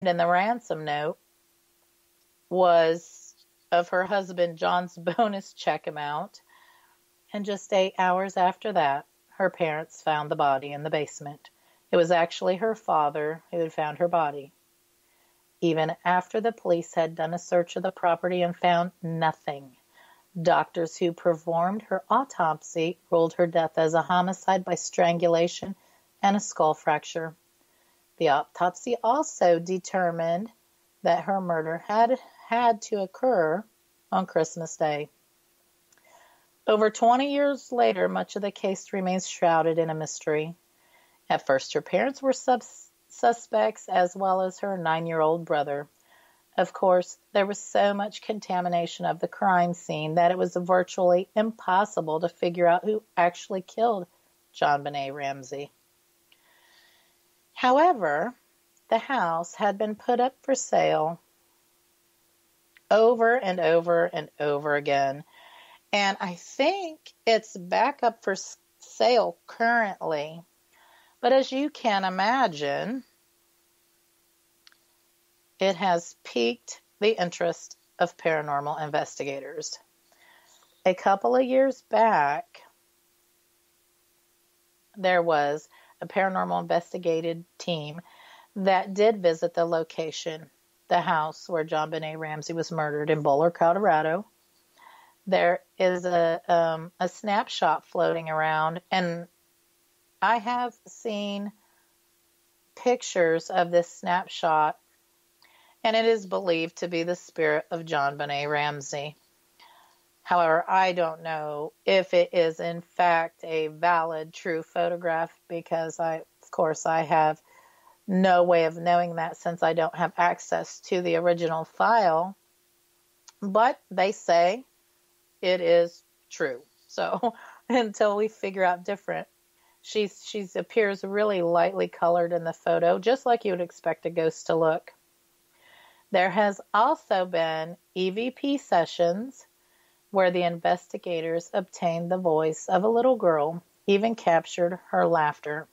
in the ransom note was of her husband John's bonus check amount. And just 8 hours after that, her parents found the body in the basement. It was actually her father who had found her body. Even after the police had done a search of the property and found nothing, doctors who performed her autopsy ruled her death as a homicide by strangulation and a skull fracture. The autopsy also determined that her murder had to occur on Christmas Day. Over 20 years later, much of the case remains shrouded in a mystery. At first, her parents were suspects, as well as her 9-year-old brother. Of course, there was so much contamination of the crime scene that it was virtually impossible to figure out who actually killed JonBenét Ramsey. However, the house had been put up for sale over and over and over again, and I think it's back up for sale currently. But as you can imagine, it has piqued the interest of paranormal investigators. A couple of years back, there was a paranormal investigative team that did visit the location, the house where JonBenét Ramsey was murdered in Boulder, Colorado. There is a snapshot floating around, and I have seen pictures of this snapshot, and it is believed to be the spirit of JonBenét Ramsey. However, I don't know if it is in fact a valid, true photograph, because of course, I have no way of knowing that since I don't have access to the original file. But they say it is true. So until we figure out different, she appears really lightly colored in the photo, just like you would expect a ghost to look. There has also been EVP sessions where the investigators obtained the voice of a little girl, even captured her laughter.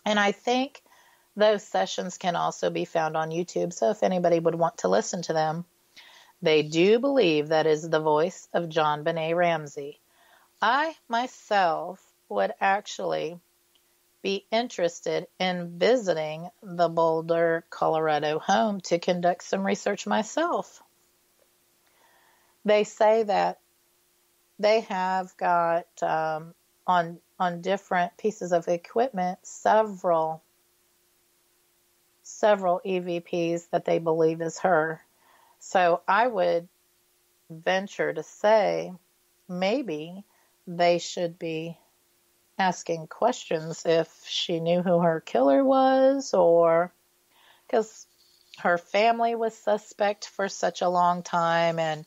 And I think those sessions can also be found on YouTube, so if anybody would want to listen to them, they do believe that is the voice of JonBenét Ramsey. I myself would actually be interested in visiting the Boulder, Colorado home to conduct some research myself. They say that they have got on different pieces of equipment several EVPs that they believe is her. So I would venture to say maybe they should be asking questions if she knew who her killer was, or because her family was suspect for such a long time, and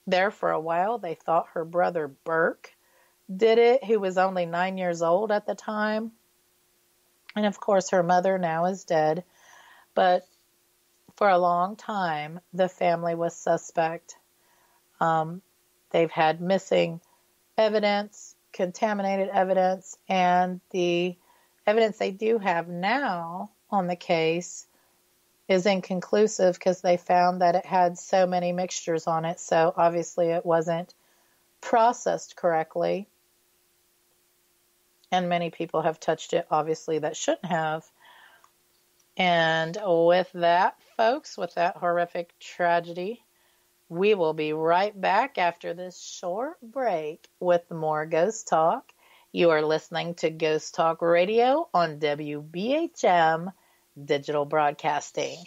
there for a while they thought her brother Burke did it, who was only 9 years old at the time. And of course her mother now is dead, but for a long time the family was suspect. They've had missing evidence, contaminated evidence, and the evidence they do have now on the case is inconclusive because they found that it had so many mixtures on it, so obviously it wasn't processed correctly, and many people have touched it obviously that shouldn't have. And with that, folks, with that horrific tragedy, we will be right back after this short break with more Ghost Talk. You are listening to Ghost Talk Radio on WBHM Digital Broadcasting.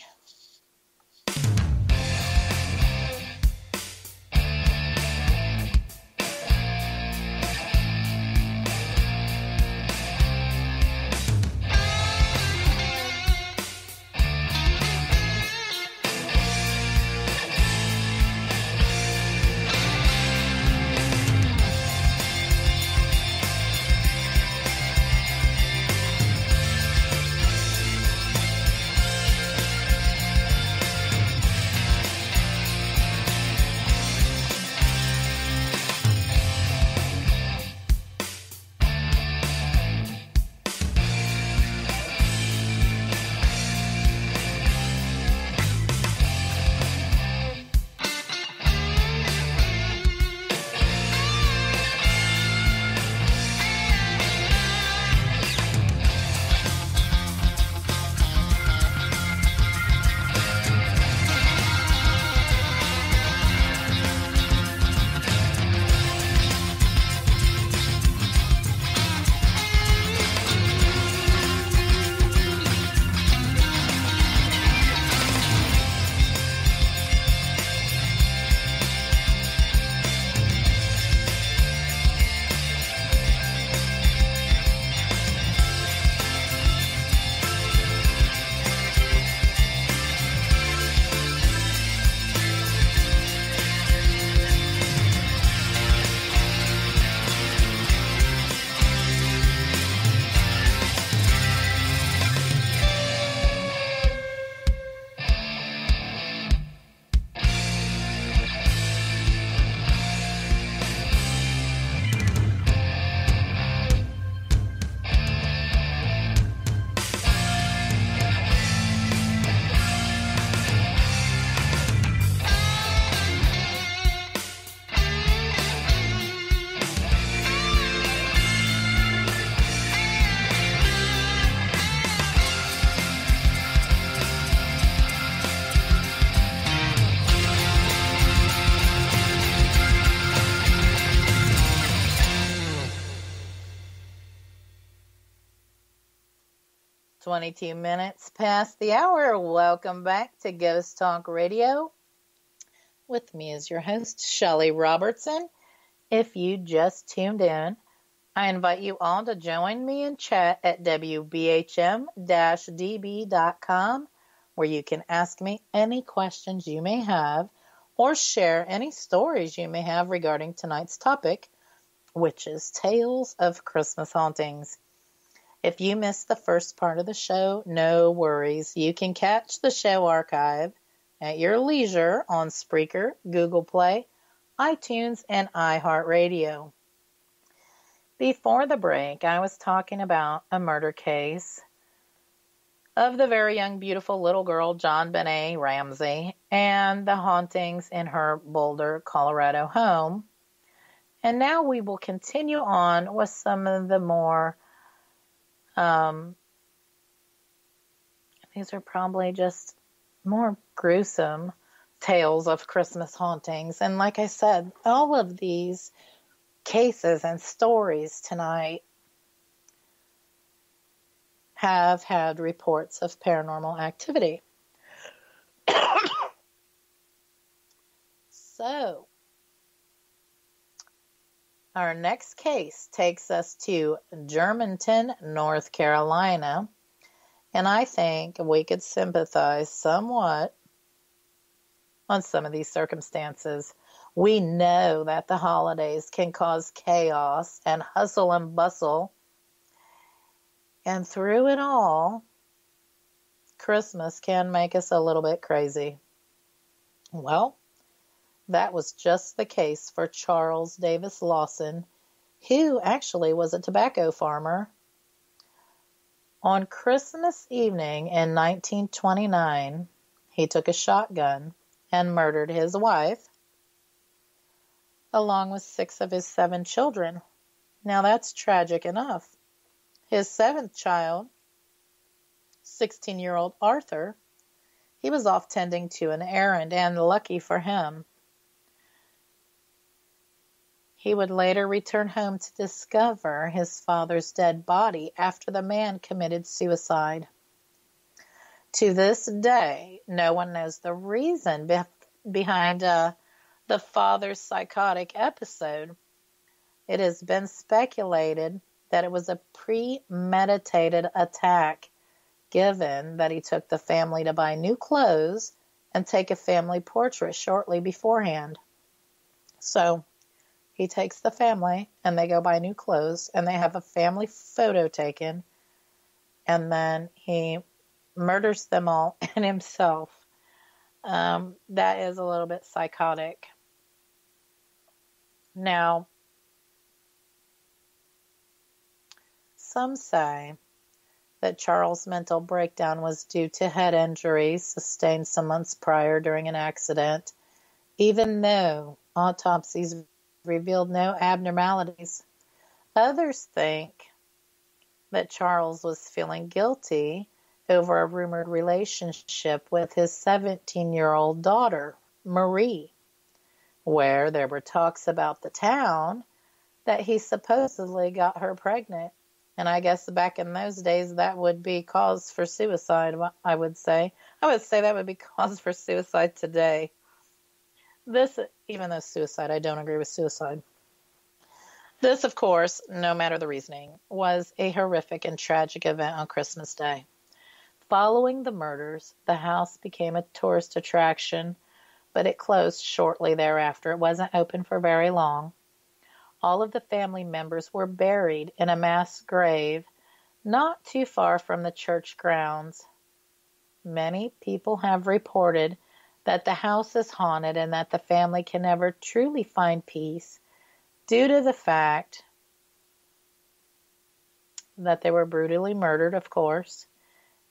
22 minutes past the hour. Welcome back to Ghost Talk Radio. With me is your host, Shelley Robertson. If you just tuned in, I invite you all to join me in chat at wbhm-db.com, where you can ask me any questions you may have or share any stories you may have regarding tonight's topic, which is Tales of Christmas Hauntings. If you missed the first part of the show, no worries. You can catch the show archive at your leisure on Spreaker, Google Play, iTunes, and iHeartRadio. Before the break, I was talking about a murder case of the very young, beautiful little girl, JonBenet Ramsey, and the hauntings in her Boulder, Colorado home. And now we will continue on with some of the more, these are probably just more gruesome tales of Christmas hauntings. And like I said, all of these cases and stories tonight have had reports of paranormal activity. So, our next case takes us to Germantown, North Carolina, and I think we could sympathize somewhat on some of these circumstances. We know that the holidays can cause chaos and hustle and bustle. And through it all, Christmas can make us a little bit crazy. Well, that was just the case for Charles Davis Lawson, who actually was a tobacco farmer. On Christmas evening in 1929, he took a shotgun and murdered his wife, along with 6 of his 7 children. Now that's tragic enough. His 7th child, 16-year-old Arthur, he was off tending to an errand, and lucky for him, he would later return home to discover his father's dead body after the man committed suicide. To this day, no one knows the reason behind the father's psychotic episode. It has been speculated that it was a premeditated attack, given that he took the family to buy new clothes and take a family portrait shortly beforehand. So he takes the family and they go buy new clothes and they have a family photo taken, and then he murders them all and himself. That is a little bit psychotic. Now, some say that Charles' mental breakdown was due to head injuries sustained some months prior during an accident, even though autopsies revealed no abnormalities. Others think that Charles was feeling guilty over a rumored relationship with his 17-year-old daughter, Marie, where there were talks about the town that he supposedly got her pregnant. And I guess back in those days, that would be cause for suicide, I would say. I would say that would be cause for suicide today. This, even though suicide, I don't agree with suicide. This, of course, no matter the reasoning, was a horrific and tragic event on Christmas Day. Following the murders, the house became a tourist attraction, but it closed shortly thereafter. It wasn't open for very long. All of the family members were buried in a mass grave not too far from the church grounds. Many people have reported that the house is haunted and that the family can never truly find peace due to the fact that they were brutally murdered, of course,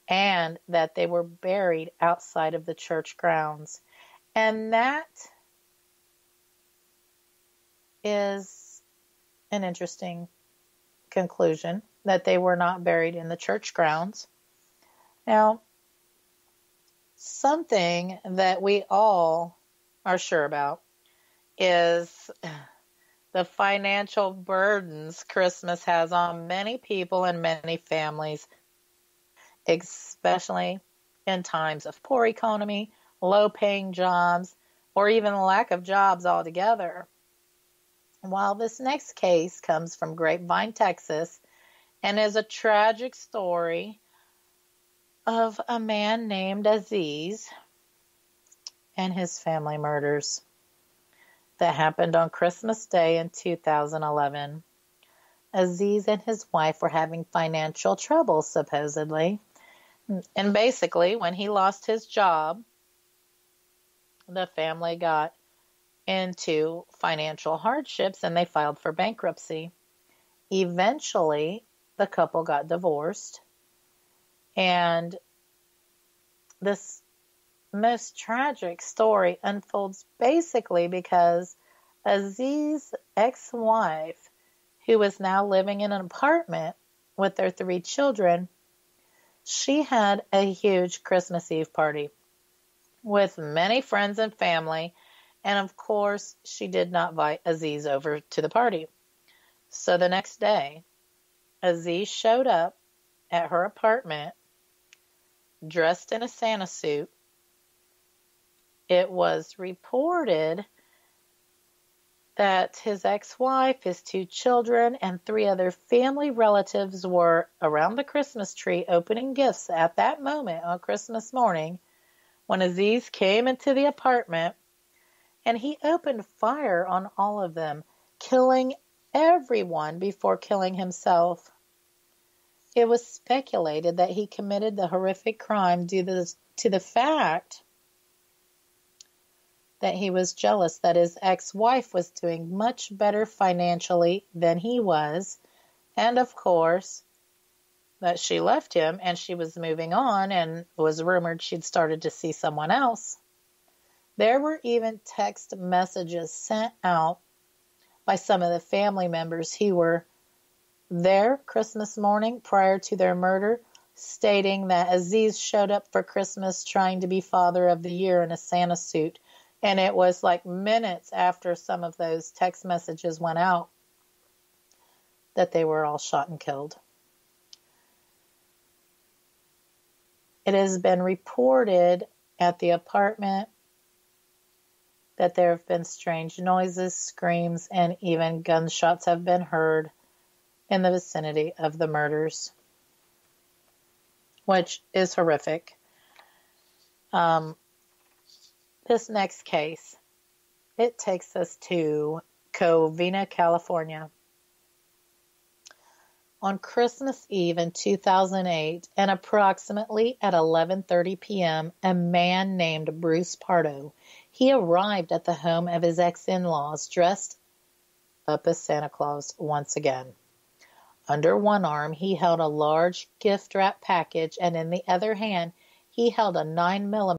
and that they were buried outside of the church grounds. And that is an interesting conclusion, that they were not buried in the church grounds. Now, something that we all are sure about is the financial burdens Christmas has on many people and many families. especially in times of poor economy, low-paying jobs, or even lack of jobs altogether. While this next case comes from Grapevine, Texas, and is a tragic story of a man named Aziz and his family murders that happened on Christmas Day in 2011. Aziz and his wife were having financial trouble, supposedly. And basically, when he lost his job, the family got into financial hardships and they filed for bankruptcy. Eventually, the couple got divorced. And this most tragic story unfolds basically because Aziz's ex-wife, who was now living in an apartment with their 3 children, she had a huge Christmas Eve party with many friends and family, and of course, she did not invite Aziz over to the party. So the next day, Aziz showed up at her apartment dressed in a Santa suit. It was reported that his ex-wife, his 2 children, and 3 other family relatives were around the Christmas tree opening gifts at that moment on Christmas morning when Aziz came into the apartment, and he opened fire on all of them, killing everyone before killing himself. It was speculated that he committed the horrific crime due to the fact that he was jealous that his ex-wife was doing much better financially than he was, and of course, that she left him and she was moving on, and it was rumored she'd started to see someone else. There were even text messages sent out by some of the family members who were there Christmas morning prior to their murder, stating that Aziz showed up for Christmas trying to be Father of the Year in a Santa suit. And it was like minutes after some of those text messages went out that they were all shot and killed. It has been reported at the apartment that there have been strange noises, screams, and even gunshots have been heard in the vicinity of the murders, which is horrific. This next case, it takes us to Covina, California. On Christmas Eve in 2008, and approximately at 11:30 p.m., a man named Bruce Pardo, he arrived at the home of his ex-in-laws dressed up as Santa Claus once again. Under one arm, he held a large gift wrap package, and in the other hand, he held a 9mm